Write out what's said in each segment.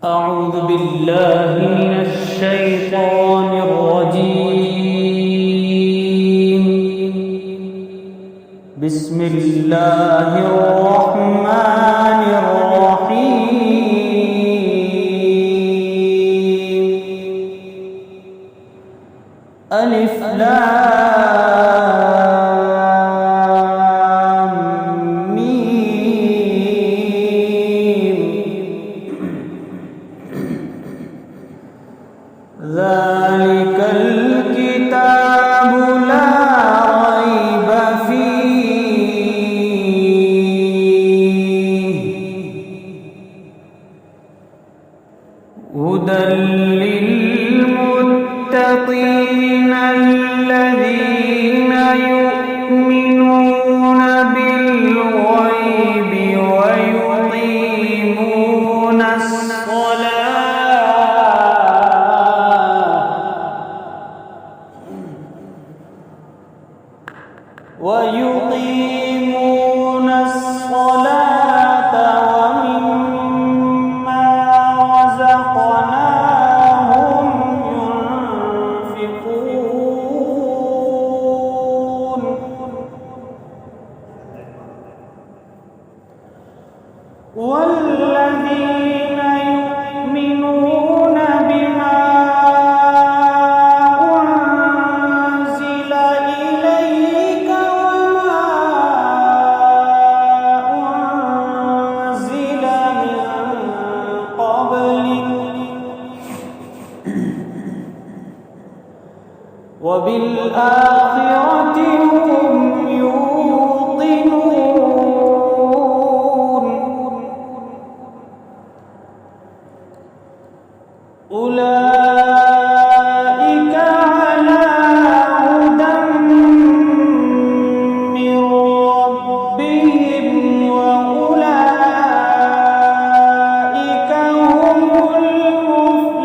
أعوذ بالله من الشيطان الرجيم. بسم الله الرحمن الرحيم. ألف لام ميم. ذلك الكتاب لا ريب فيه هدى للمتقين الذين يؤمنون بالغيب ويقيمون الصلاة ومما رزقناهم ينفقون. والذين يؤمنون بما أنزل إليك وما أنزل من قبلك وبالآخرة هم يوقنون. أولئك على هدى من ربهم وأولئك هم المفلحون.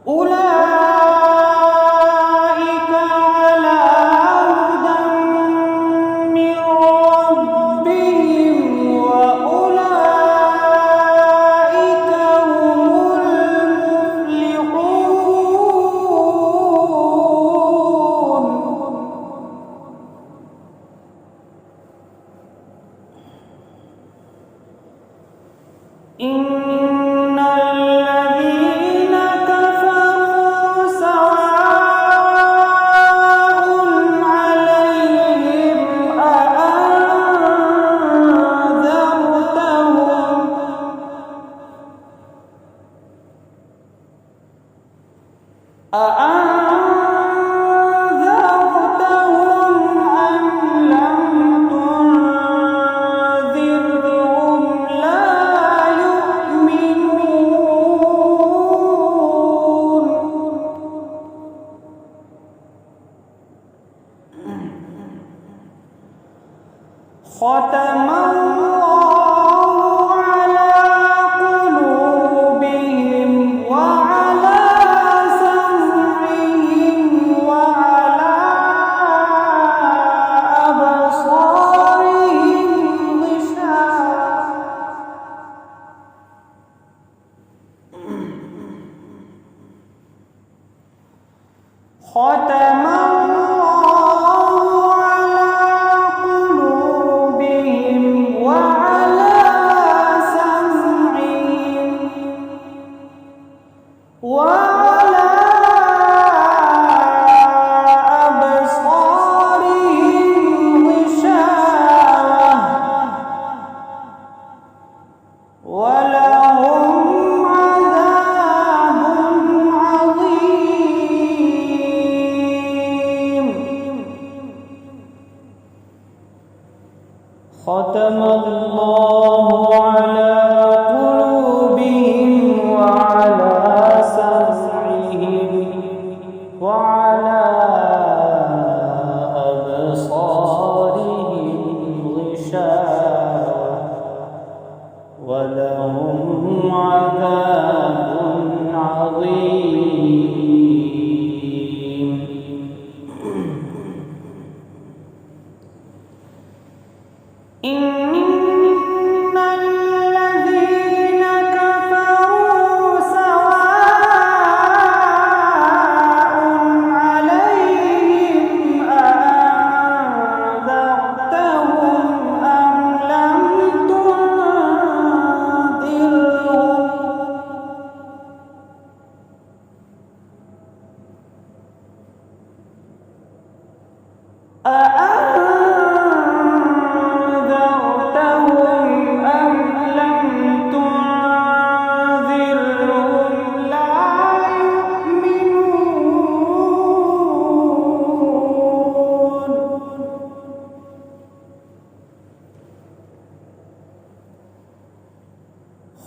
أولئك على هدى من ربهم وأولئك هم المفلحون. إن الذين كفروا سواء عليهم أأنذرتهم أم لم تنذرهم لا يؤمنون. ختم الله على قلوبهم وعلى سمعهم وعلى أبصارهم غشاوة. ختم الله على قلوبهم وعلى سمعهم وعلى أبصارهم غشاوة ولهم عذاب عظيم. ختم الله على قلوبهم وعلى سمعهم وعلى أبصارهم غشاوة ولهم عذاب عظيم. أأنذرتهم أم لم تنذرهم لا يؤمنون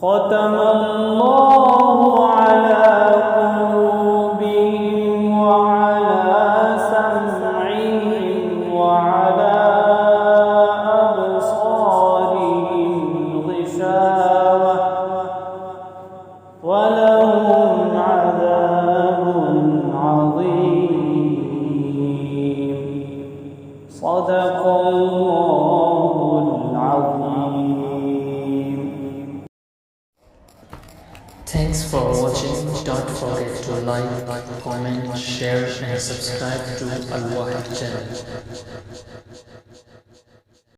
ختم الله على قلوبهم وعلى سمعهم وعلى أبصارهم غشاوة ولهم عذاب عظيم صدق الله العظيم. Thanks for watching. Don't forget to like, comment, share and subscribe to Al Wahid channel.